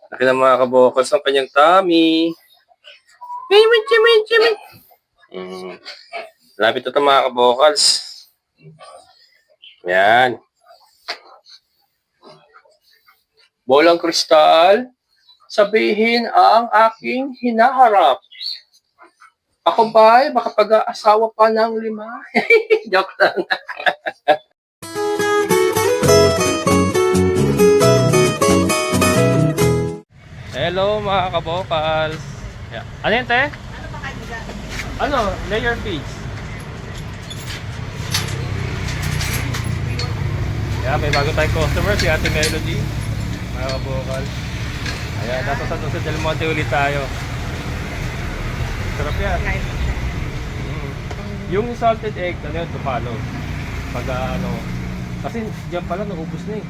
Laki ng mga kabokals ng kanyang tummy. Chimin, chimin, chimin. Lapit ito mga kabokals. Yan. Bolang kristal, sabihin ang aking hinaharap. Ako ba'y makapag-aasawa pa ng 5? Joke lang. Hello mga kabokals. Yeah. Ano yan, te? Ano ba kanila? Ano? Layer feeds. Yeah, may bago tayong customer, si Ate Melody. Mga kabokals. Ayan, nasa San Jose del Monte ulit tayo. Sarap yan. Yung salted egg, ano yun, to follow. Pag ano, kasi dyan pala naubos na eh.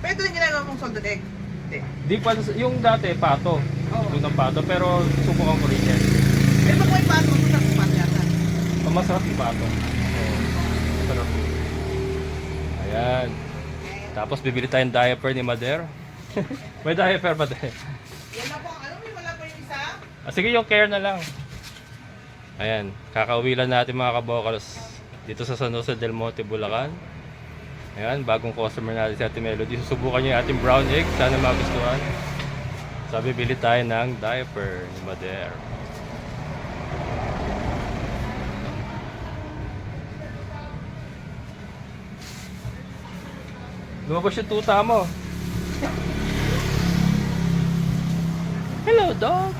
Pero ito yung ginagawa mong salted egg. Hindi. Di pa, yung dati, pato. Oo. Yung ng pato, pero subukan ko rin yan. Pero pag may pato, masarap yung pato yata. Masarap yung pato. Masarap. Ayan. Tapos bibili tayong diaper ni Mader. May diaper ba tayo? Yan na po ang ano, may wala pa yung isa. Sige, yung care na lang. Ayan, kakauwi lang natin mga kabokals dito sa San Jose del Monte, Bulacan. Ayan, bagong customer natin si Ate Melody. Susubukan niyo yung ating brown egg. Sana magustuhan. Sabi, bili tayo ng diaper ni Mader. Lumabas yung tuta mo. Hello, dog.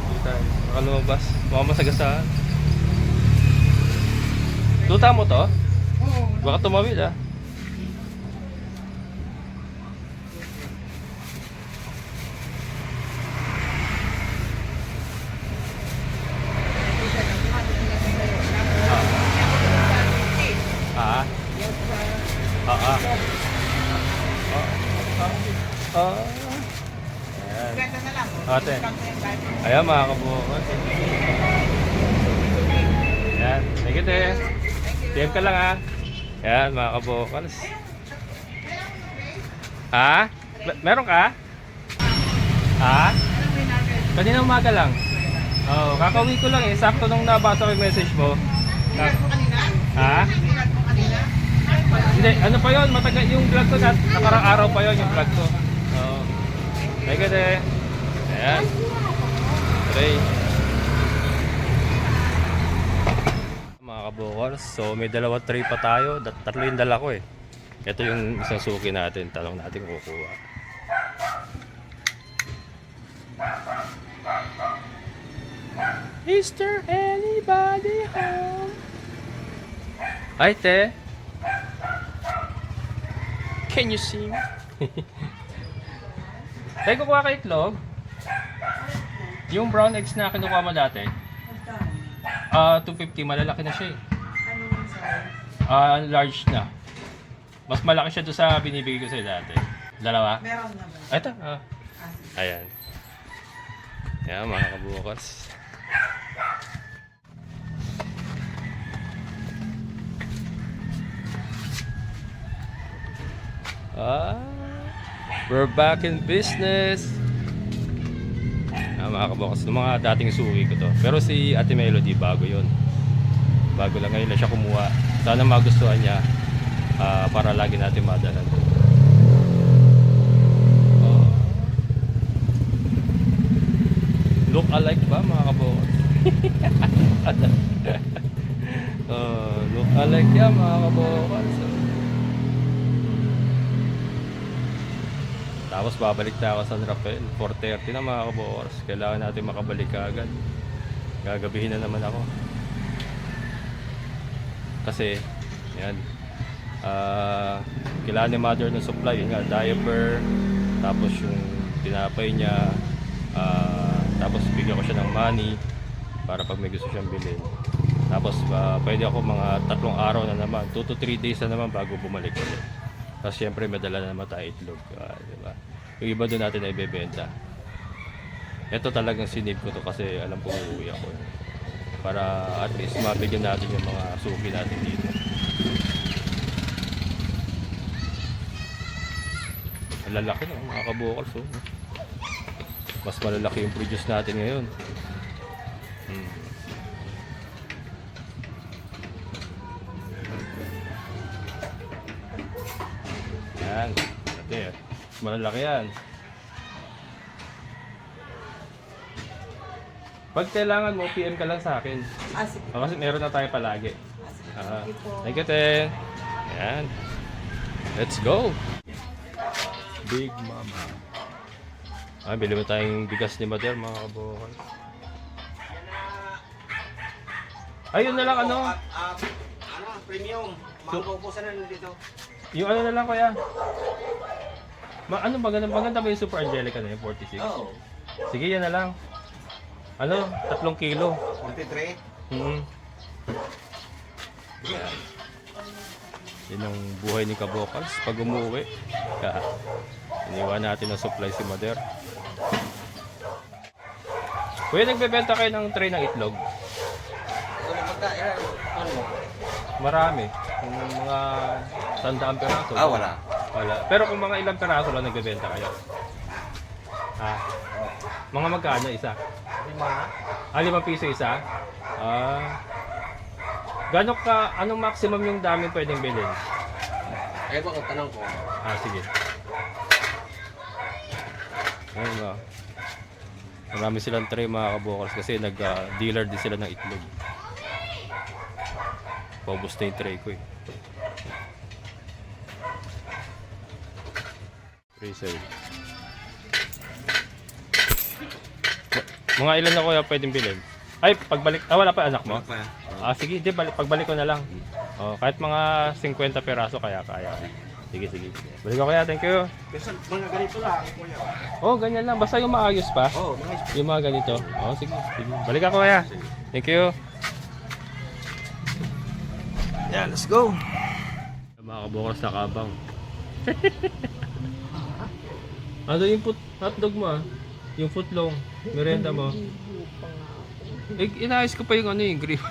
Tuta, baka lumabas. Baka masagasaan. Tuta mo to? Oo. Baka tumawid ah. Ah. Ah. Ah. Ayan. Ganda na lang. Ate. Ayan mga kabukos. Ayan. Thank you, te. DM ka lang ha. Ayan mga kabukos. Ha? Meron ka? Ha? Kanina umaga lang. Oh, kakauwi ko lang eh. Sakto nung nabasa ko yung message mo. Ha? Hindi, ano pa yun? Matagal yung vlog ko na nakarang araw pa yun yung vlog ko. Oo. Thank you, te. Ayan. Okay. Mga kabukors, so may dalawa tray pa tayo. Tatlo yung dala ko eh. Ito yung isang suki natin. Talong natin kukuha. Is there anybody home? Hi, te. Can you sing? Tayo kukuha ka itlog? Yung brown eggs na kinukuha mo dati? 250. Malalaki na siya eh. Large na. Mas malaki siya doon sa binibigay ko sa'yo dati. Dalawa? Meron na ba? Ito. Ayan. Ayan mga kabukos. We're back in business. Mga kabukos, ng mga dating suki ko to. Pero si Ate Melody, bago yon. Bago lang ngayon na siya kumuha. Sana magustuhan niya para lagi natin madalan. Look alike ba mga kabukos? Look alike yan mga kabukos. Tapos babalik na ako sa San Rafael 4:30 na mga kabukos. Kailangan natin makabalik agad. Gagabihin na naman ako. Kasi yan, kailangan ni mother ng supply. Yun nga, diaper. Tapos yung tinapay niya. Tapos bigyan ko siya ng money para pag may gusto siyang bilhin. Tapos pwede ako mga 3 araw na naman, 2 to 3 days na naman bago bumalik ulit. Tapos syempre may dala na naman tayo itlog, diba? Yung iba doon natin ay ibebenta. Ito talagang sinave ko to kasi alam ko uuwi ako. Para at least mabigyan natin yung mga suki natin dito. Malalaki na mga kabukals. Oh. Mas malalaki yung produce natin ngayon. Yan. Ate, mas malalaki yan. Pag kailangan mo, PM ka lang sa akin. Sige. Kasi meron na tayo palagi. Thank you po. Thank you, te. Yan. Let's go. Big Mama. Bili mo tayong bigas ni Mother, mga kabukal. Ayun na lang, ano? Premium. Mangkukusan na dito. Yung ano na lang, kuya. Ano, maganda ba yung Super Angelica na yung 46? Oo. Sige, yan na lang. Ano, 3 kilo. 43. Yan. Yan ang buhay ni Kabokals pag umuwi. Iniwan natin ang supply si Mother. Kuya, nagbebenta kayo ng tray ng itlog? Kung magkailan, ano mo? Marami. Kung mga 100 peraso. Wala. Wala. Pero kung mga ilang peraso lang nagbebenta kayo? Mga magkano isa? 5 piso isa? Gano'n ka, anong maximum yung dami pwedeng bilhin? Kaya ba kung tanong ko? Sige. Ayun nga. Marami silang tray mga kabukals kasi nag-dealer din sila ng itlog. Paubos na yung tray ko eh. Freezer. Mga ilan na kuya pwedeng bilhin? Ay, pagbalik, wala pa anak mo? Sige, di, pagbalik ko na lang. Kahit mga 50 peraso kaya. Sige. Balik ko kaya, thank you. Kasi mga ganito lang, kuya. Ganyan lang. Basta yung maayos pa. Yung mga ganito. Sige. Balik ako kaya. Thank you. Yan, let's go. Mga kabukals na kabang. Ano yung hotdog mo Yung footlong. Merenda mo. Inayos ko pa yung yung gripo.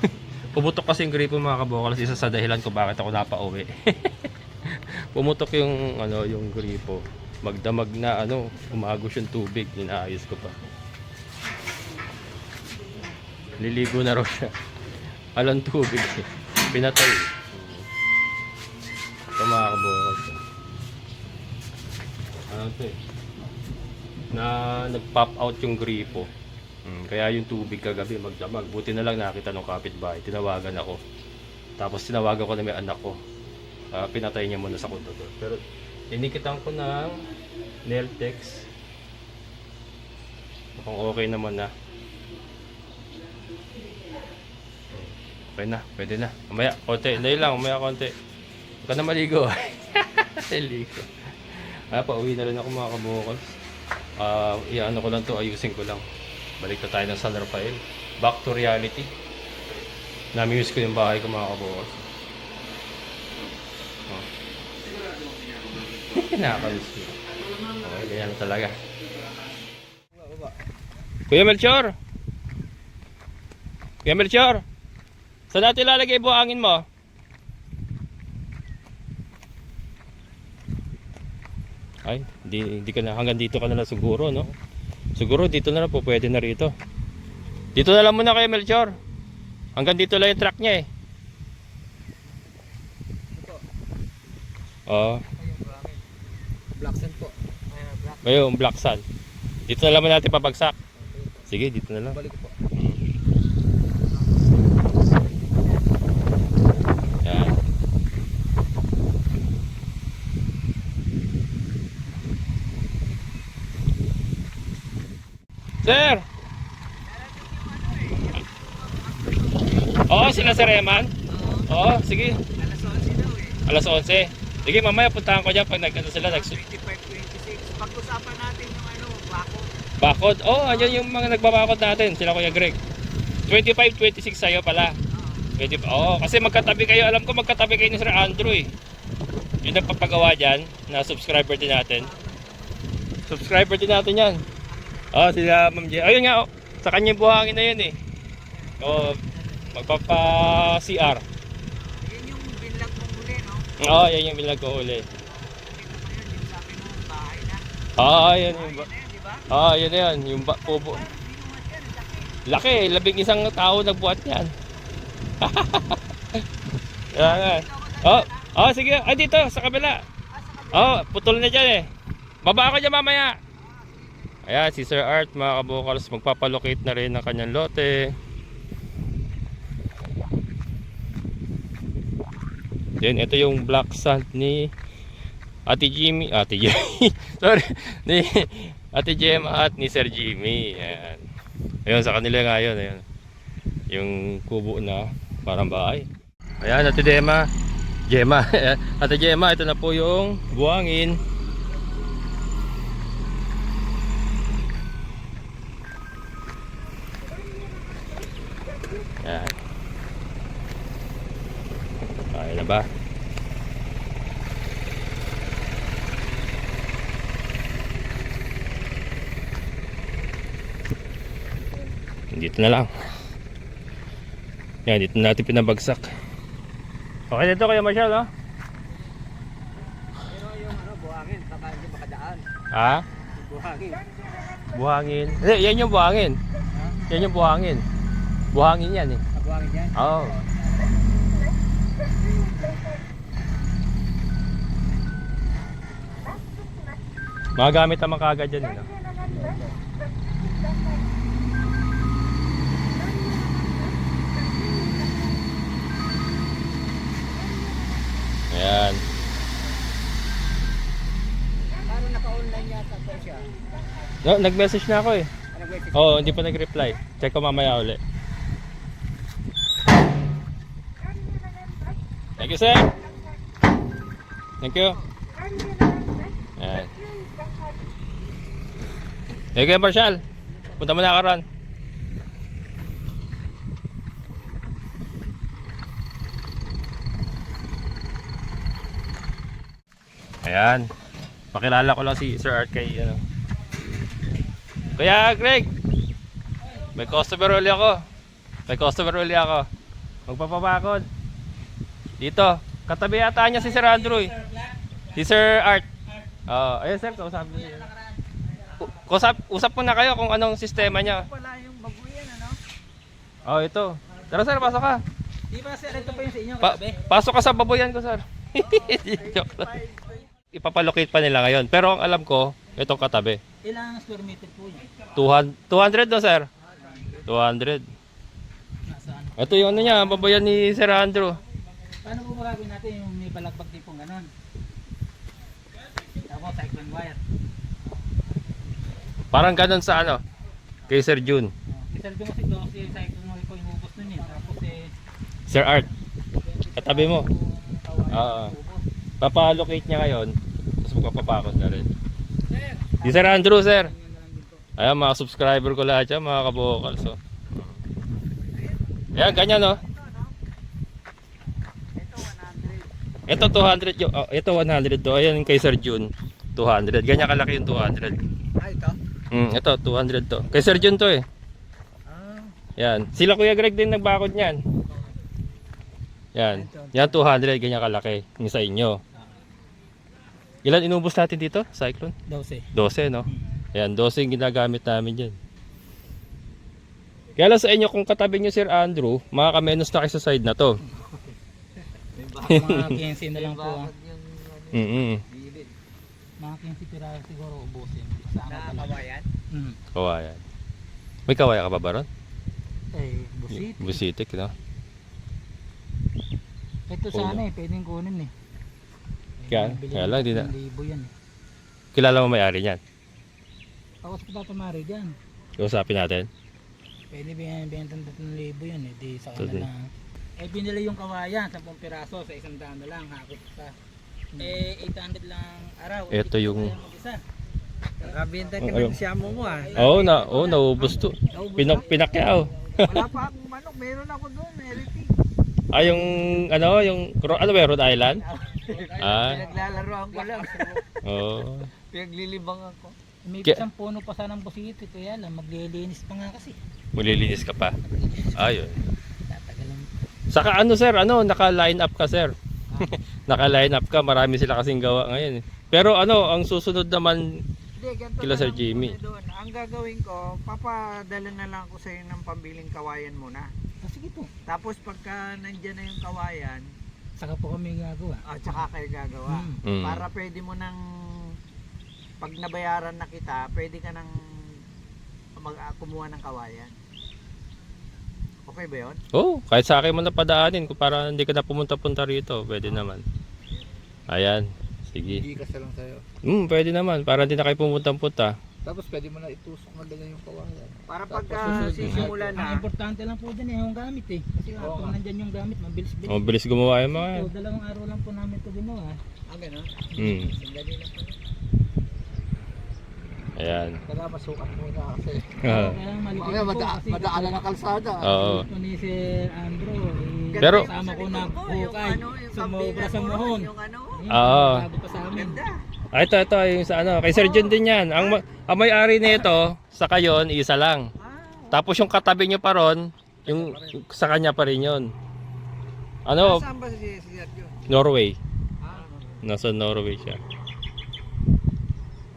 Pumutok kasi yung gripo mga kabukals. Isa sa dahilan ko bakit ako napauwi. Pumutok yung yung gripo. Magdamag na umagos yung tubig, inaayos ko pa. Liligo na raw siya. Alang tubig. Pinatay. Ito mga kabukals. Na nag-pop out yung gripo. Kaya yung tubig kagabi magdamag. Buti na lang nakita ng kapitbahay. Tinawagan ako. Tapos tinawagan ko na may anak ko. Pinatay niya muna sa kontador. Pero inikitan ko ng Neltex. Mukhang okay naman na. Okay na, pwede na. Mamaya, konti. Dahil lang, mamaya konti. Huwag ka na maligo. Maligo. Pauwi na rin ako mga kabukals. Iano ko lang to, ayusin ko lang. Balik na tayo ng San Rafael. Back to reality. Nami-use ko yung bahay ko mga kabukals. Nakakamiss ko. Ganyan talaga. Kuya Melchor! Saan natin lalagay buhangin mo? Ay, hindi ka na, hanggang dito ka na lang siguro, no? Siguro dito na lang po, pwede na rito. Dito na lang muna kayo, Melchor. Hanggang dito lang yung truck niya eh. Black sand po. Ngayon, black sand. Dito na lang muna natin papagsak. Sige, dito na lang. Balik po. Yan. Sir! Sila Sir Eman? Sige. Alas 11. Sige, mamaya puntahan ko dyan pag sila 25-26. Pag-usapan natin yung bakod. Andyan yung mga nagbabakod natin. Sila Kuya Greg. 25-26 sa'yo pala. Kasi magkatabi kayo. Alam ko magkatabi kayo ni Sir Andrew eh. Yung nagpapagawa dyan na subscriber din natin. Subscriber din natin yan. Sila Ma'am J. Ayun nga, sa kanyang buhangin na yun eh. Magpapa-CR. Yan yung binlag mong huli, no? Yan yung binlag ko uli. Sabi mo, bahay na. Yan yung yan na yan. Yung kubo. Laki, 11 tao nagbuhat yan. Yan. Sige. Ay, dito, sa kabila. Putol na dyan eh. Baba ako dyan mamaya. Ayan, si Sir Art, mga kabukals, magpapalocate na rin ng kanyang lote. Then, ito yung black sand ni Ate Jimmy. Sorry. Ni Ate Gemma at ni Sir Jimmy. Ayan. Ayun, sa kanila ngayon. Ayan. Yung kubo na parang bahay. Ayan, Ate Gemma. Ate Gemma, ito na po yung buhangin. Ayan. Kaya na ba? Dito na lang. Yan, dito natin pinabagsak. Okay dito Kuya Marshall, no? Pero yung buhangin, baka hindi makadaan. Ha? Buhangin. Buhangin. Hindi, yan yung buhangin. Yan yung buhangin. Buhangin yan eh. Buhangin yan? Oo. Magagamit naman kagad dyan, no? Ayan. Paano naka-online yata po siya? No, nag-message na ako eh. Nag-message? Oo, hindi pa nag-reply. Check ko mamaya uli. Thank you, sir. Thank you. Ayan. Thank you, Marshall. Punta mo na ka ron. Ayan. Pakilala ko lang si Sir Art kay ano. Kuya Greg. May customer uli ako. Magpapabakod. Dito. Katabi yata niya si Sir Andrew eh. Si Sir Art. Ayun sir, kausap niyo. Usap mo na kayo kung anong sistema niya. Wala yung babuyan, ano? Ito. Tara sir, pasok ka. Di ba sir, ito pa yung sa inyo? Pasok ka sa baboyan ko sir. Joke lang. Ipapalocate pa nila ngayon. Pero ang alam ko, itong katabi. Ilang square meter po yun? 200 no sir? 200. Nasaan? Ito yung ano niya, baboyan ni Sir Andrew. Paano po magagawin natin yung may balagbag tipong ganon? Tapos cyclone wire. Parang ganun sa ano, kay Sir June. Isal ko kasi doon si cyclone wire ko inubos nun eh. Tapos Sir Art, katabi mo. Papa-allocate niya ngayon, tapos magpapapakot na rin. Si Sir Andrew, sir. Ayan, mga subscriber ko lahat yan, mga kabukal. So. Ayan, ganyan, no? Ito 200 yung, ito 100 to. Ayan kay Sir June, 200. Ganyan kalaki yung 200. ito? Ito, 200 to. Kay Sir June to eh. Yan. Sila Kuya Greg din nagbakod niyan. Yan. Yan 200, ganyan kalaki. Yung sa inyo. Ilan inubos natin dito? Cyclone? 12. 12, no? Ayan, 12 yung ginagamit namin dyan. Kaya lang sa inyo, kung katabi nyo Sir Andrew, makakamenos na kayo sa side na to. Mga 15 na lang po. Mga 15 piraso siguro ubusin. Sa kawayan? Kawayan. May kawaya ka ba ba ron? Busit. Busitik, no? Ito sana pwedeng kunin eh. Kaya lang, di na. Libo yan eh. Kilala mo may-ari niyan? Ako sa tatamari dyan. Usapin natin. Pwede binibenta ng 3,000 yan eh. Di sa kanila. Binili yung kawayan, 10 piraso sa 100 na lang. Hakot pa. 800 lang araw. Ito yung... Nakabenta ka ng siyamo mo ah. Oo, naubos to. Pinakyaw. Wala pa akong manok. Meron ako doon. Everything. Yung ano, ano ba, Rhode Island? Naglalaroan ko lang. Oo. Pinaglilibang ako. May Kaya- isang puno pa sanang busito. Kaya lang, maglilinis pa nga kasi. Maglilinis ka pa. Ayun. Tatagalan. Saka ano sir, naka-line up ka sir. Naka-line up ka, marami sila kasing gawa ngayon. Pero ang susunod naman Hindi, ganito Kila na Sir lang Jimmy. muna doon. Ang gagawin ko, papadala na lang ko sa iyo ng pambiling kawayan muna. Ah, sige po. Tapos pagka nandyan na yung kawayan, Saka po kami gagawa. tsaka kayo gagawa. Mm. Para pwede mo nang, pag nabayaran na kita, pwede ka nang kumuha ng kawayan. Okay ba yun? Oh, kahit sa akin mo na padaanin kung para hindi ka na pumunta-punta rito, pwede naman. Ayan, sige. Hindi kasi lang sa'yo. Pwede naman, para hindi na kayo pumunta-punta. Tapos pwede mo na itusok na ganyan yung kawayan. Para Tapos pagka susunod na. sisimula Ang na, importante lang po dyan yung gamit eh. Kasi Oo pag nga. nandyan yung gamit, mabilis-bilis. Oh, bilis gumawa yung mga yan. So, 2 araw lang po namin ito ginawa. gano'n? Mm. Sandali lang pala. Ayan. Kailangan masukat muna kasi. Ah. Kaya malikot Mamaya po kasi madaanan ng kalsada. Oo. ito ni Sir Andrew. Pero- kasama ko na Yung bukay. yung Sumobra kambingan sa mo, muhon. yung ano, Oo. Bago pa sa amin. ganda. Ah, ito, yung sa ano, kay Sir John din yan. Ang may-ari nito, sa kayon, isa lang. Tapos yung katabi nyo pa ron, yung sa kanya pa rin yun. Ano, Saan ba si Sergio? Norway. Ah, Nasa Norway siya.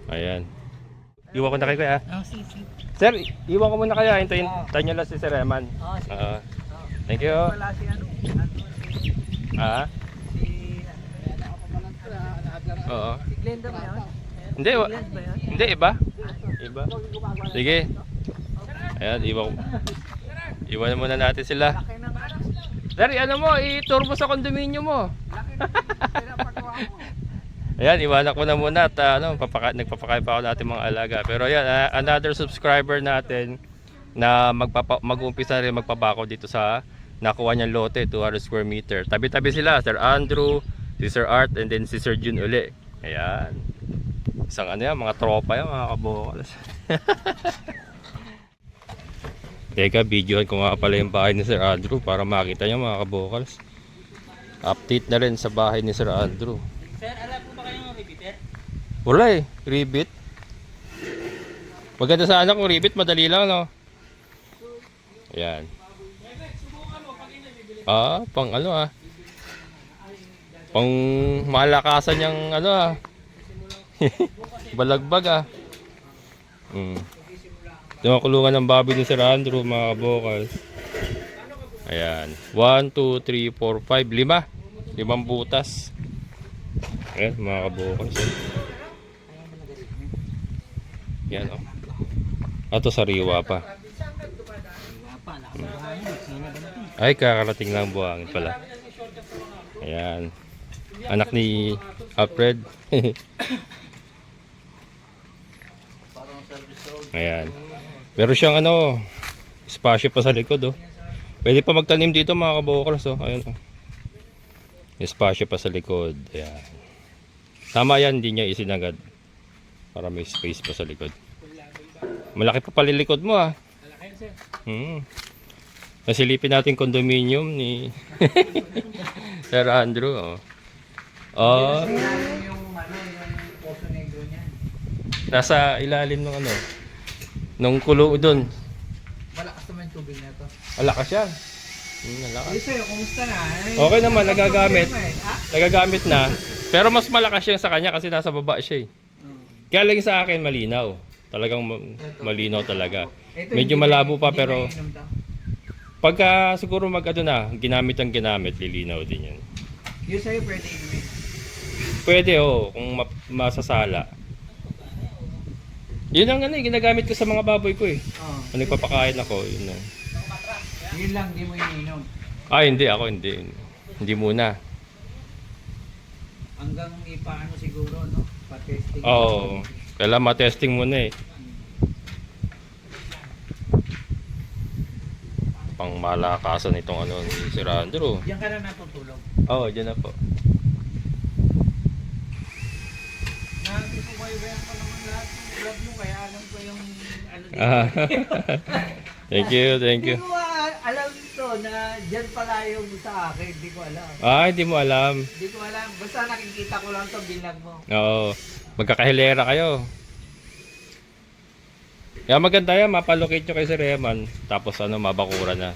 Ayan. Iwan ko na kayo kuya. Oh, sige. Sir, iwan ko muna kayo. Hintayin nyo lang si Sir Eman. sige. Thank you. Wala si ano? Ah, Si oo. si Glenda ba yun? Hindi, Glenda ba yun? hindi, iba. Iba. Sige. Ayan, iwan muna natin sila. Laki ng Sir, ano mo, i-tour mo sa kondominyo mo. pinapagawa mo. Ayan, iwanan ko na muna at nagpapakain pa ako natin mga alaga. Pero ayan, another subscriber natin na mag-uumpisa rin magpabako dito sa nakuha niyang lote, 200 square meter. Tabi-tabi sila, Sir Andrew, si Sir Art, and then si Sir Jun uli. Ayan. Isang ano yan, mga tropa yan, mga kabukalas. Teka, videohan ko nga pala yung bahay ni Sir Andrew para makita niyo mga kabukalas. Update na rin sa bahay ni Sir Andrew. Sir, alam po ba kayong repeater? Wala eh, ribbit. Maganda sana kung ribbit, madali lang no. Ayan. Ah, pang ano ah. Pang malakasan yung ano ah. Balagbag ah. Yung kulungan ng baboy ni Sir Andrew, mga kabokals. Ayan. 1, 2, 3, 4, 5, 5. 5 butas. Ayan, mga kabokals. Yan o. Ato sariwa pa. Ay, kakarating lang buhangin pala. Ayan. Anak ni Alfred. Ayan. Meron siyang ano, espasyo pa sa likod oh. Pwede pa magtanim dito mga kabokals oh. Ayan oh. Espasyo pa sa likod. Ayan. Tama yan, hindi niya isinagad. Para may space pa sa likod. Malaki pa palilikod mo ah. Nasilipin natin condominium ni Sir Andrew oh. Oh, Yung ano, yung Poso Negro niyan. nasa ilalim ng ano, nung kulo doon. Malakas naman yung tubig na to. Malakas yan. Malakas. Sa'yo, kumusta na? Okay naman, nagagamit. Ha? Nagagamit na. Pero mas malakas yung sa kanya kasi nasa baba siya eh. Kaya lang sa akin malinaw. Talagang malinaw talaga. Medyo malabo pa pero pagka siguro mag-ano na, ginamit ang ginamit, lilinaw din yan. Yung sa'yo pwede inumin. Pwede oh, kung masasala. Yun ang ano, ginagamit ko sa mga baboy ko eh. Oo. Kung nagpapakain ako, yun na. Yun lang, di mo ininom. Ah, hindi ako, hindi. Hindi muna. Hanggang ipaano siguro, no? Pa-testing. Oo. Kailangan ma-testing muna eh. Pang malakasan itong ano ni Sir Andrew. Diyan ka na natutulog. Oo, dyan na po. Nagsusubaybayan ko naman lahat ng vlog mo, kaya alam ko yung ano dito. Ah. Thank you, thank Hindi you. ko alam to na dyan pala yung sa akin. Hindi ko alam. Ah, hindi mo alam. Hindi ko alam. Basta nakikita ko lang to bilang mo. Oo. Magkakahilera kayo. Kaya maganda yan, mapalocate nyo kay Sir Eman. Tapos ano, mabakura na.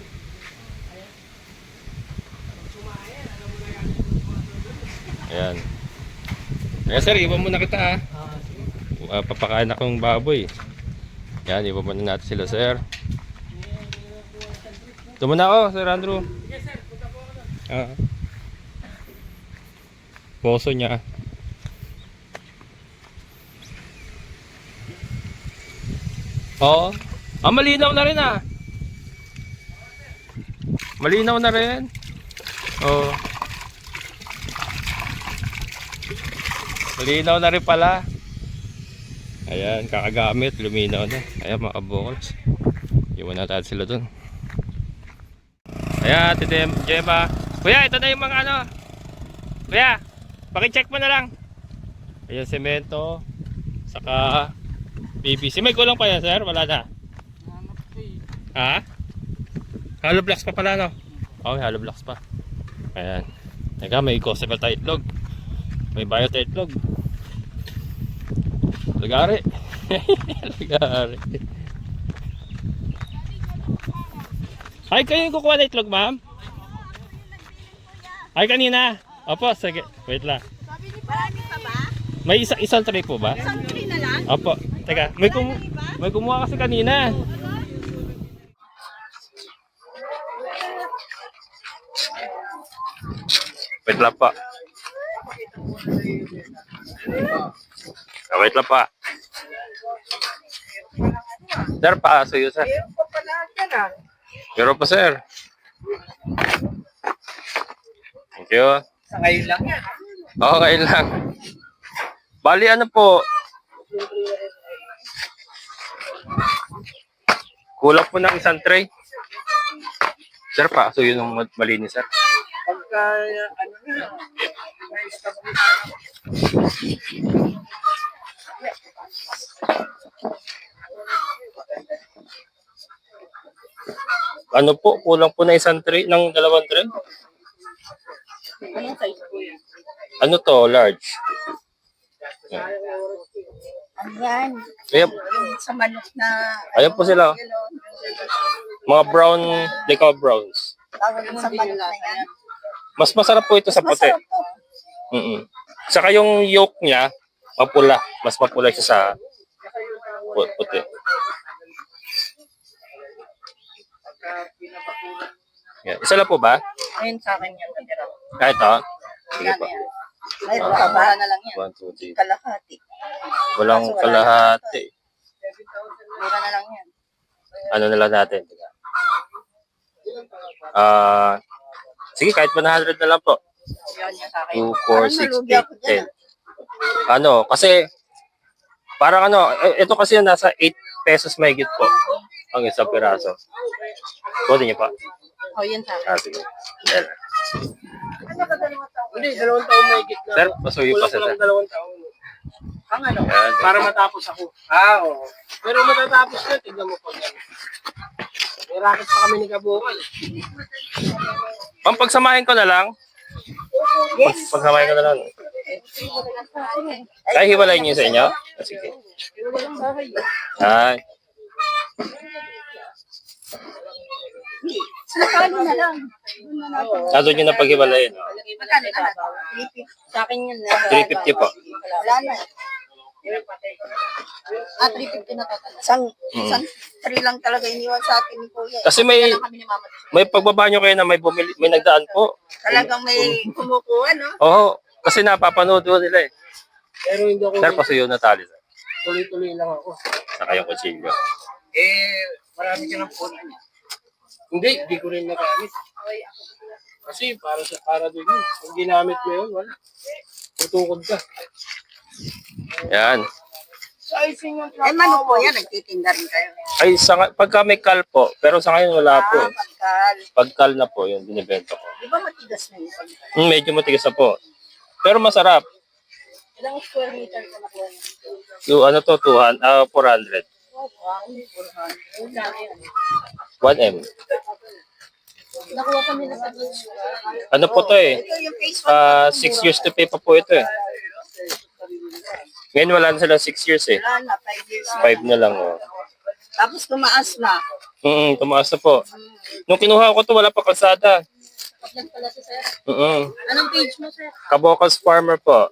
Ayan. Kaya sir, iwan muna kita ha. Sige. papakain akong baboy. Yan, iba muna natin sila, sir. Ito muna ako, Sir Andrew. Poso niya. Oo. Malinaw na rin ah. Malinaw na rin. Oo. Malinaw na rin pala. Ayan, kakagamit, luminaw na. Ayan mga kabukols. Iwan na tayo sila dun. Ayan, Tite Gemma. Kuya, ito na yung mga ano. Kuya, pakicheck mo na lang. Ayan, semento. Saka PVC. May kulang pa yan, sir? Wala na. Ha? Hollow blocks pa pala, no? Oo, hollow blocks pa. Ayan. Teka, may cosable tayo itlog. May bio tayo itlog. Lagari. Lagari. Ay, kayo yung kukuha na itlog, ma'am? Ay, kanina. Opo, sige. Wait lang. Marami pa ba? May isang tray po ba? Isang tray na lang? Opo. Teka, may kumuha kasi kanina. Wait lang pa. Wait lang pa. Sir, paaso yun, sir. Pero pa, sir. Thank you. Sa ngayon lang yan. Oo, ngayon lang. Bali, ano po? Kulang po ng isang tray. Sir, paaso yun ng malinis, sir. Pagka, ano na, may establish. Ano po? Kulang po na isang tray ng dalawang tray? Anong size po yan? Ano to? Large. Ayan. Ayan, Yung sa manok na... ayan po sila. Mga brown, decal browns. Tawag yung sa manok na yan. Mas masarap po ito sa puti. Masarap po. Saka yung yolk niya, mapula. Mas mapula siya sa puti. Yan. Isa lang po ba? Ayun sa akin yan. Natira. Ito? Sige po. Ay, baka na lang yan. 1, 2, 3. Kalahati. Walang kalahati. Mura na lang yan. Ano na lang natin? Sige, kahit 100 na lang po. Yun yung sa akin. 2, 4, 6, 8, 10. Ano, kasi parang ano, ito kasi nasa 8 pesos mahigit po ang isang piraso. Pwede niyo pa? Oh, yun sa akin. Sige. Yan. Hindi, 2 taon may gitna. Sir, pasuyo pa sa sir. 2 taon. Ang ano? Yan. Para matapos ako. Oo. Pero matatapos na, tignan mo po yan. May racket pa kami ni Kabukal. Ma'am, pagsamahin ko na lang. Yes. Pagsamahin ko na lang. Kaya hiwalay niyo sa inyo? Sige. Ay. Nakano na lang. Doon nyo na paghiwalayin. Magkano na? 350. Sa akin yun. 350 po. Wala na. 350 na total. Isang 3 lang talaga iniwan sa atin ni Kuya. Kasi may Kaya lang kami ni Mama. may pagbaba nyo kayo na may bumili, may nagdaan po. Talagang may kumukuha, no? Oo. Kasi napapanood ko nila eh. Pero hindi ako Sir, pasuyo na tali. Sir. tuloy-tuloy lang ako. Saka yung kutsilyo. Marami ka ng phone niya. Hindi ko rin nagamit. Kasi para doon yun. Kung ginamit mo yun, wala. Tutukod ka. Yan. Manok po yan, nagtitinda rin kayo. Ay, pagka may kal po. Pero sa ngayon wala po. Eh. Pagkal. Pagkal na po, yun, binibenta ko. Di ba matigas na yung pagkal? Medyo matigas na po. Pero masarap. Ilang square meter ka nakuha niya? Yung ano to, 400. Oh, wow. 400. 1M. Nakuha kami na sa beach. Ano po to eh? Ito yung phase 1. 6 years to pay pa po ito eh. Ngayon wala na sila 6 years eh. Wala na, 5 years. 5 na lang oh. Tapos tumaas na. Tumaas na po. Nung kinuha ko to, wala pa kalsada. Yan pala si sir. Oo. Anong page mo, sir? Kabokals Farmer po.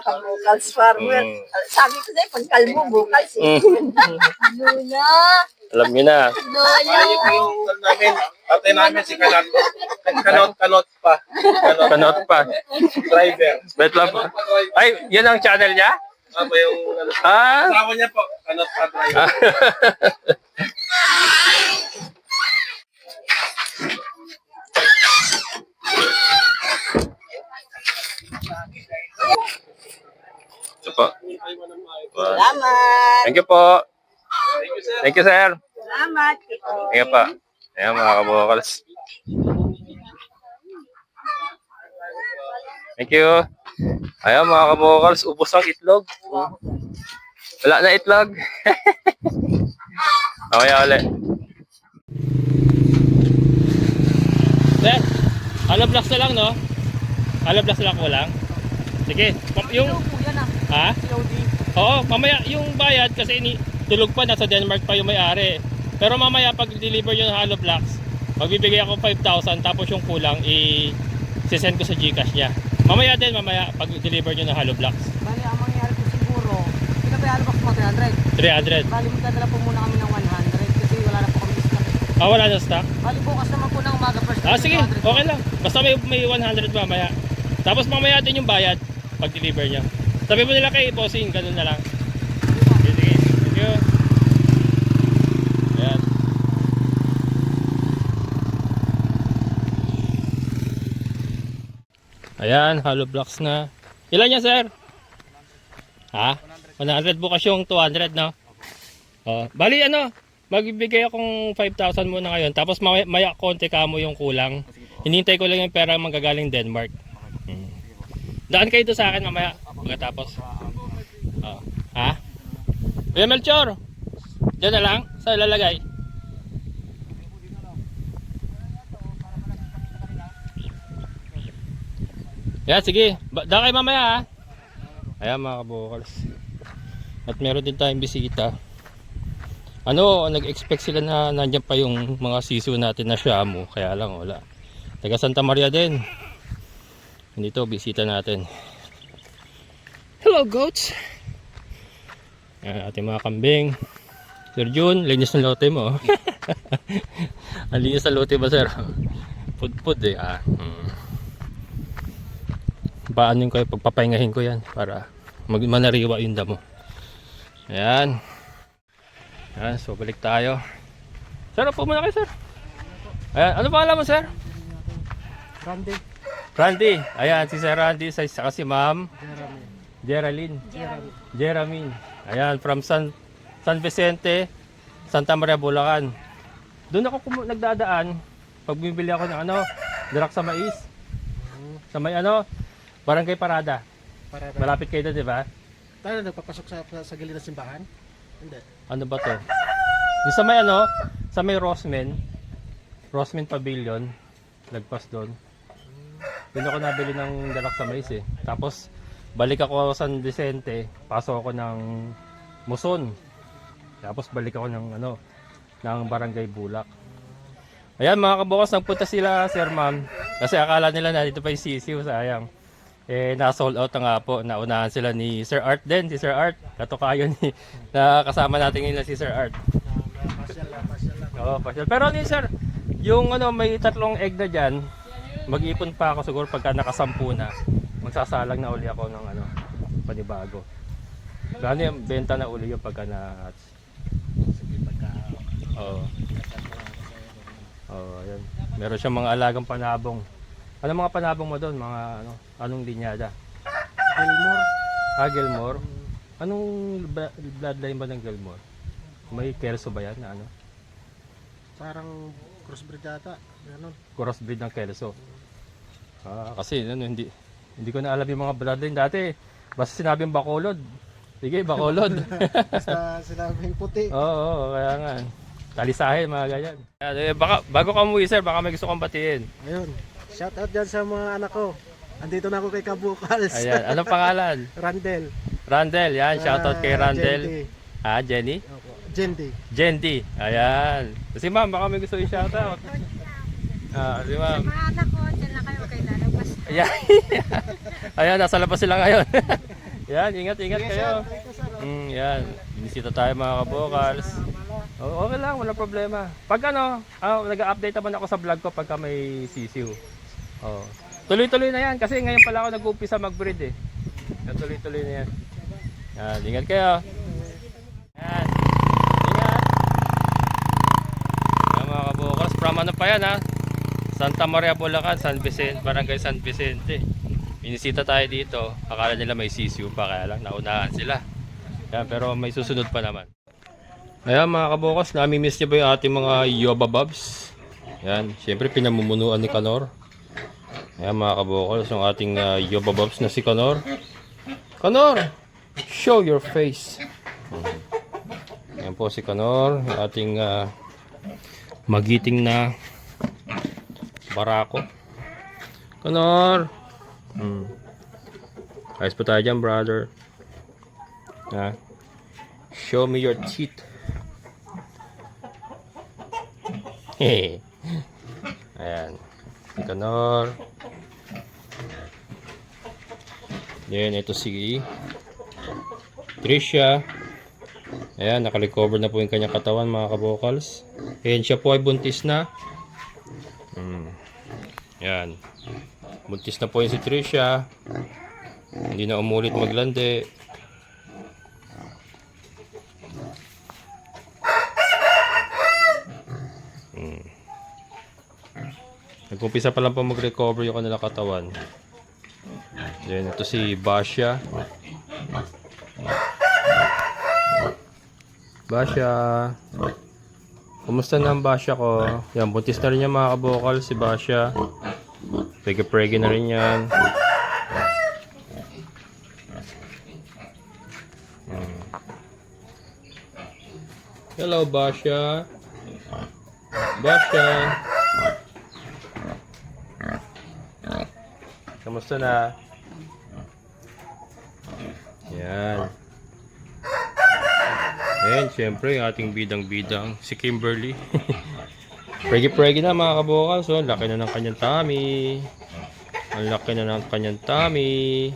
Kabukals farmer. Sabi ko sa'yo, pag kalmo, bukas eh. Luna! Alam niyo na. Luna! Yung namin, tatay namin si Kanot. Kanot pa. Kanot pa. Driver. Wait lang po. Ay, yan ang channel niya? Ano yung Ah. asawa niya po, Kanot pa driver. Ito po. Salamat! Thank you po. Thank you, sir. Salamat! Thank you po. Ayan, mga kabokals. Thank you. Ayan, mga kabokals. Ubos ang itlog. Wala na itlog. Okay, ulit. Sir, hollow blocks na lang, no? Hollow blocks lang ko lang. Sige, yung... Ha? Oo, mamaya yung bayad kasi tulog pa, nasa Denmark pa yung may-ari. Pero mamaya pag deliver nyo ng hollow blocks, magbibigay ako 5,000 tapos yung kulang i-send ko sa GCash niya. Mamaya din, pag deliver nyo ng hollow blocks. Bali, ang mangyayari po siguro, pinabayaan box mo 300. 300. Bali, magdadala po muna kami ng 100 kasi wala na po kami stock. Ah, wala na stock? Bali, bukas naman po ng umaga first. Ah, sige, okay lang. Basta may 100 mamaya. Tapos mamaya din yung bayad pag deliver niya. Sabi mo nila kay bossing, ganun na lang. Sige, sige. Thank you. Ayan. Ayan, hollow blocks na. Ilan niya, sir? Ha? 100 bukas yung 200, no? Oh, bali magbibigay akong 5,000 muna ngayon. Tapos maya konti ka mo yung kulang. Hinintay ko lang yung pera manggagaling Denmark. Daan kayo doon sa akin mamaya pagkatapos. Oh. Ha? Kuya Melchor, diyan na lang sa ilalagay. Yan, sige. Daan kayo mamaya, ha? Ayan, mga kabokals. At meron din tayong bisita. Nag-expect sila na nandiyan pa yung mga sisiw natin na Shamu. Kaya lang, wala. Taga Santa Maria din. Dito, bisita natin. Hello, goats! Ayan, ating mga kambing. Sir Jun, linis ng lote mo. Ang linis ng lote ba, sir? Food eh. Paano ko, pagpapahingahin ko yan para manariwa yung damo. Ayan. Ayan, so balik tayo. Sir, upo muna kayo, sir. Ayan, ano pa alam mo, sir? Randy. Ayan, si Sir Randy, saka si Ma'am Geraldine. Ayan, from San Vicente, Santa Maria, Bulacan. Doon ako nagdadaan pag bumibili ako ng dirak sa mais. Sa may Barangay Parada. Malapit kayo doon, di ba? Tayo nagpapasok sa gilid ng simbahan? Hindi. Ano ba to? Yung sa may Rosmen Pavilion, lagpas doon. Doon ako nabili ng dalak sa mais eh. Tapos balik ako sa San Vicente, pasok ako ng Muson. Tapos balik ako ng Barangay Bulak. Ayan, mga kabukas, nagpunta sila, Sir Ma'am. Kasi akala nila na dito pa yung sisiw, sayang. Na-sold out na nga po. Naunahan sila ni Sir Art din. Si Sir Art, katukayo na kasama natin ngayon si Sir Art. Oo, pasyal. Pero sir, yung may 3 egg na dyan, mag-ipon pa ako siguro pagka nakasampu na. Magsasalang na uli ako ng panibago. Gano'n yung benta na uli yung pagka na-hatch. Oo, yan. Meron siyang mga alagang panabong. Ano mga panabong mo doon? Mga anong linyada? Gilmore. Gilmore. Anong bloodline ba ng Gilmore? May Kelso ba yan na Parang crossbreed yata. Ganon. Crossbreed ng Kelso. Kasi hindi ko na alam yung mga bloodline dati. Basta sinabing Bacolod. Sige, Bacolod. Basta sinabing puti. Oo, kaya nga. Talisahin, mga ganyan. Bago ka umuwi, sir, baka may gusto kong batiin. Ayun. Shout out dyan sa mga anak ko. Andito na ako kay Kabukals. Ayan, anong pangalan? Randel, yan. Shoutout kay Randel. Jendi. Jenny? Opo. Jendi. Ayan. Si ma'am, baka may gusto i-shoutout. Si ma'am. Mga anak ko, Ayan. Ayan, nasa labas sila ngayon. Yan, ingat kayo. Yan. Binisita tayo mga kabokals. Okay lang, walang problema. Pag nag-update naman ako sa vlog ko pagka may sisiw. Oh. Tuloy-tuloy na yan kasi ngayon pala ako nag-uumpisa mag-breed eh. Tuloy-tuloy na yan. Yan, ingat kayo. Yan. Ingat. Yan mga kabokals. From ano pa yan ha? Santa Maria, Bulacan, San Vicente, Barangay San Vicente. Binisita tayo dito. Akala nila may sisiw pa, kaya lang naunahan sila. Yan, pero may susunod pa naman. Ayan mga kabokals, nami-miss niyo ba yung ating mga Yoba Bobs? Yan, syempre pinamumunuan ni Kanor. Ayan mga kabokals, yung ating Yoba Bobs na si Kanor. Kanor, show your face. Ayan po si Kanor, yung ating magiting na barako. Kanor. Ayos po tayo dyan, brother. Show me your teeth. Ayan. Si Kanor. Then, ito si Trisha. Ayan, nakarecover na po yung kanyang katawan, mga kabokals. Ayan, siya po ay buntis na. Ayan. Buntis na po yung si Trisha. Hindi na umulit maglandi. Nag-umpisa pa lang po mag-recover yung kanilang katawan. Then ito si Basha. Basha. Kumusta na ang Basha ko? Yan, buntis na rin yan mga kabokal si Basha. Prege-prege na rin yan. Hello Basha. Basha. Kamusta na? Yan. Yan, syempre yung ating bidang-bidang si Kimberly. Pregi-pregi na mga kabokal. So, laki na ng kanyang tummy. Ang laki na ng kanyang tummy.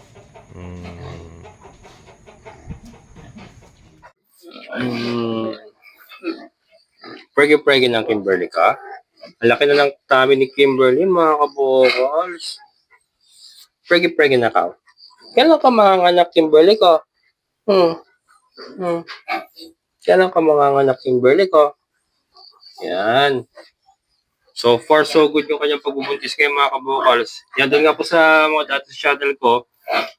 Pregi-pregi ng Kimberly ka? Ang laki na ng tummy ni Kimberly mga kabokals. Pregi-pregi na ka. Kailan ka manganganak Kimberly ko? Kailan ka manganganak Kimberly ko? Yan. So far, so good yung kanyang pagbubuntis ngayon mga kabokals. Yan, doon nga po sa mga dati sa channel ko,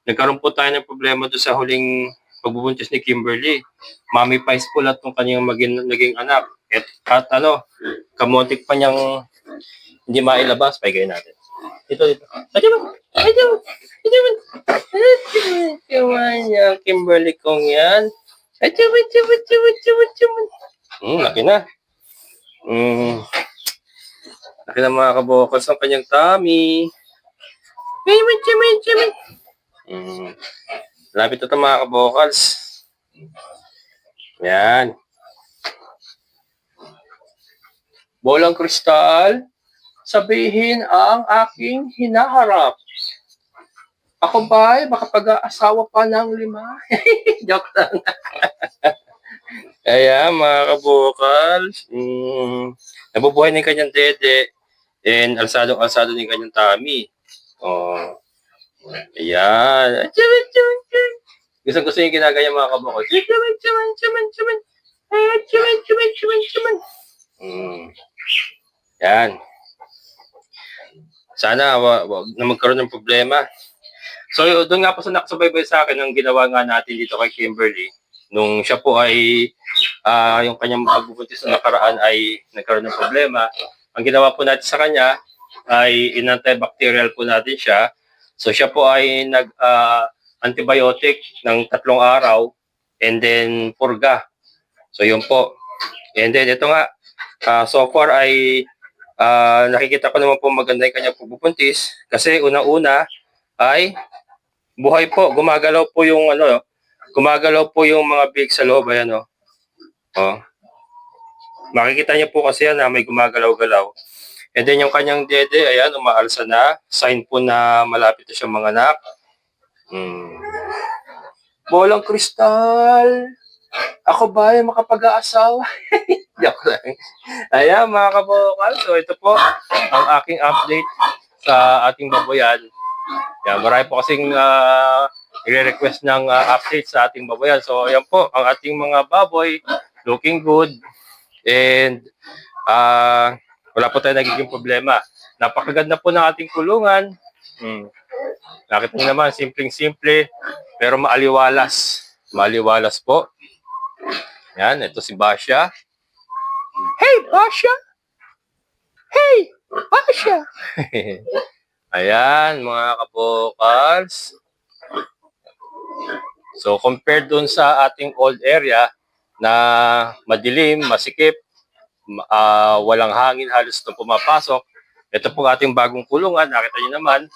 nagkaroon po tayo ng problema doon sa huling pagbubuntis ni Kimberly. Mommy pies po lahat ng kanyang naging anak. At kamontik pa niyang hindi mailabas. Paigay natin. Dito. Yung Kimberly kong yan. Laki na. Laki na mga kabokals ang kanyang tummy. Lapit ito mga kabokals. Yan. Bolang kristal, sabihin ang aking hinaharap. Ako ba'y makapag-aasawa pa ng 5? Joke lang. Ayan, mga kabokals. Nabubuhay na yung kanyang dede. And alsado-alsado na yung kanyang tummy. Oh. Ayan. Gusto yung ginagaya mga kabokals. Yan. Sana wag na magkaroon ng problema. So, doon nga po sa nakasubaybay sa akin ang ginawa nga natin dito kay Kimberly. Nung siya po ay yung kanyang pagbubuntis na nakaraan ay nagkaroon ng problema. Ang ginawa po natin sa kanya ay in-antibacterial po natin siya. So, siya po ay nag-antibiotic ng 3 araw and then purga. So, yun po. And then, ito nga, so far ay nakikita ko naman po maganda yung kanyang pagbubuntis kasi unang-una ay buhay po, gumagalaw po yung mga big sa loob, ayan makikita niyo po kasi yan na may gumagalaw-galaw. And then yung kanyang dede, ayan, umaalsa na. Sign po na malapit na siyang manganak. Bolang kristal! Ako ba ay makapag-aasawa? Joke lang. Ayan mga kabokal. So ito po ang aking update sa ating baboyan. Yan, marami po kasing i-request ng update sa ating baboyan. So ayan po ang ating mga baboy. Looking good. And wala po tayo nagiging problema. Napakaganda po ng ating kulungan. Nakita niyo naman, simpleng-simple, pero maaliwalas. Maaliwalas po. Yan, ito si Basha. Hey, Basha! Hey, Basha! Ayan, mga kabokals. So, compared dun sa ating old area na madilim, masikip, walang hangin halos na pumapasok, ito po ating bagong kulungan, nakita niyo naman,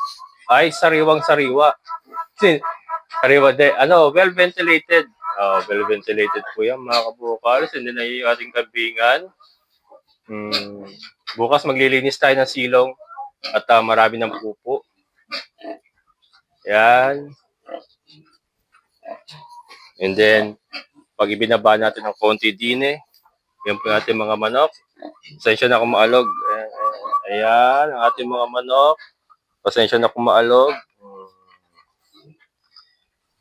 ay sariwang-sariwa. Sariwa de, well ventilated. Well ventilated po yan mga kabukals. And then ay yung ating kambingan. Bukas maglilinis tayo ng silong at marami ng pupo. Yan. And then, pag ibinaba natin ng konti din yan po natin mga manok. Pasensya na kung maalog. Ayan, ang ating mga manok. Pasensya na kung maalog.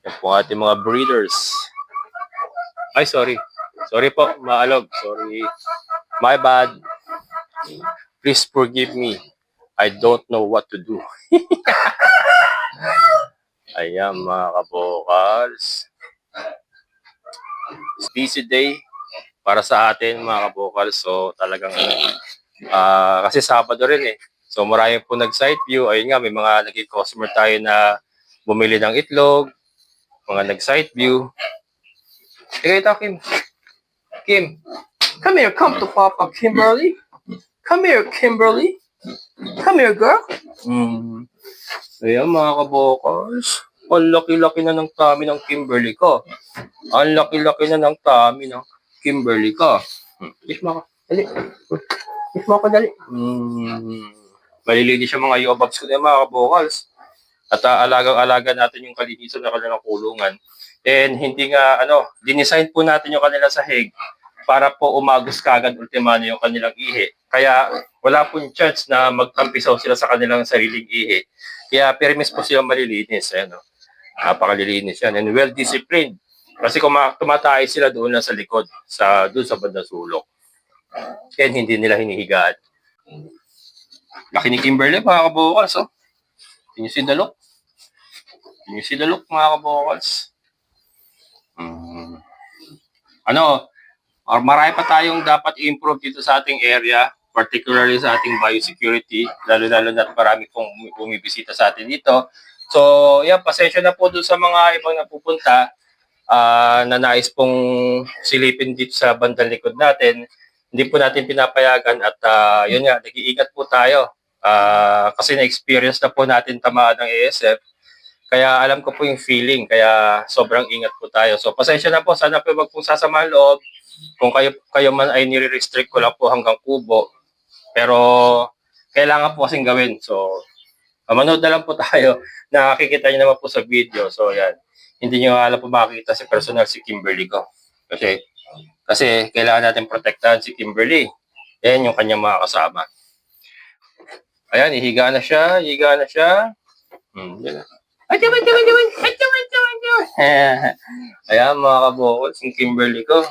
Yan po ang ating mga breeders. Ay, sorry. Sorry po, maalog. Sorry. My bad. Please forgive me. I don't know what to do. Ayan, mga kabokals. It's busy day para sa atin, mga kabokals. So, talagang, kasi Sabado rin So, marami po nag-site view. Ayun nga, may mga naging customer tayo na bumili ng itlog. Mga nag-site view. Sige ito, Kim. Kim, come here, come to Papa, Kimberly. Come here, Kimberly. Come here, girl. Ayan, mga kabokals. Ang laki-laki na ng tummy ng Kimberly ko. Ang laki-laki na ng tummy ng Kimberly ko. Kiss mo ako. Dali. Kiss mo ako, dali. Malilinis siya mga yobabs ko na mga kabokals. At alagang-alaga natin yung kalinisan na kanilang kulungan. And hindi nga, dinesign po natin yung kanilang sahig para po umagos kagad ultimano yung kanilang ihi. Kaya wala pong chance na magtampisaw sila sa kanilang sariling ihi. Kaya permis po silang malilinis. Napakalilinis yan. And well-disciplined. Kasi kung tumatay sila doon lang sa likod, doon sa bandang sulok. And hindi nila hinihigaan. Laki ni Kimberly, mga kabukals. Can you see the look? Can you see the look, mga kabukals? Marami pa tayong dapat i-improve dito sa ating area, particularly sa ating biosecurity, lalo-lalo na marami pong bumibisita sa atin dito. So, yan, pasensya na po doon sa mga ibang napupunta na nais pong silipin dito sa bandang likod natin. Hindi po natin pinapayagan at yun nga, nag-iingat po tayo. Kasi na-experience na po natin tamaan ng ASF. Kaya alam ko po yung feeling, kaya sobrang ingat po tayo. So pasensya na po, sana po wag pong sasamahan loob. Kung kayo man ay nire-restrict ko lang po hanggang kubo. Pero kailangan po kasing gawin. So manood na lang po tayo. Nakikita niyo naman po sa video. So yan, hindi niyo alam po makikita si personal si Kimberly ko. Kasi kailangan natin protektahan si Kimberly. Yan yung kanyang mga kasama. Ayan, ihiga na siya. Yan. Ayan, mga kabukol, si Kimberly ko.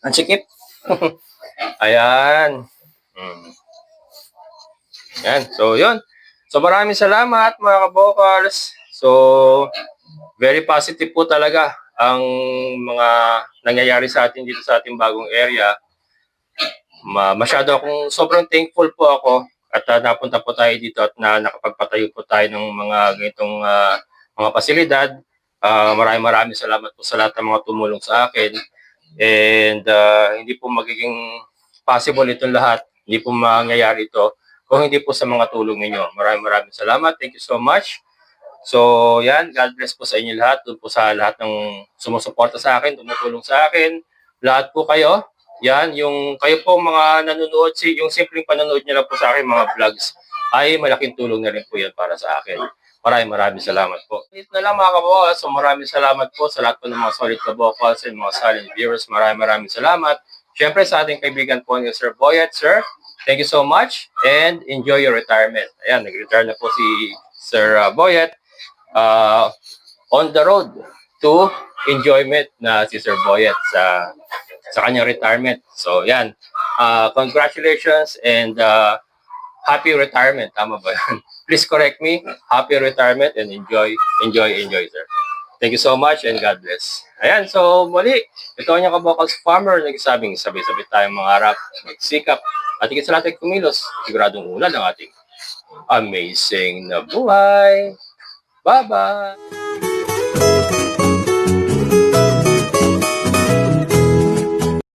Ang sikip. Ayan. Yan. So, yun. So, maraming salamat, mga kabukals. So, very positive po talaga ang mga nangyayari sa atin dito sa ating bagong area. Masyado akong sobrang thankful po ako at napunta po tayo dito at nakapagpatayo po tayo ng mga ganitong mga pasilidad. Maraming salamat po sa lahat ng mga tumulong sa akin. And hindi po magiging possible itong lahat. Hindi po mangyayari ito kung hindi po sa mga tulong ninyo. Maraming salamat. Thank you so much. So, yan. God bless po sa inyo lahat. Doon po sa lahat ng sumusuporta sa akin, tumutulong sa akin. Lahat po kayo. yan, yung kayo po mga nanonood, yung simpleng panonood niyo lang po sa akin mga vlogs, ay malaking tulong na rin po yan para sa akin. Maraming salamat po. Ito na lang mga kabokals. So maraming salamat po sa lahat po ng mga solid kabokals and mga solid viewers. Maraming salamat. Siyempre sa ating kaibigan po ni Sir Boyet, Sir. Thank you so much and enjoy your retirement. Ayan, nag-retire na po si Sir Boyet. On the road to enjoyment na si Sir Boyet sa kanyang retirement. So yan, congratulations and happy retirement. Tama ba yan? Please correct me. Happy retirement and enjoy, sir. Thank you so much and God bless. Ayan, so muli, ito ang inyong kabokals farmer nagsasabing sabay-sabay tayong mangarap, magsikap, at higit sa lahat ay kumilos, siguradong unad ang ating amazing na buhay. Bye-bye!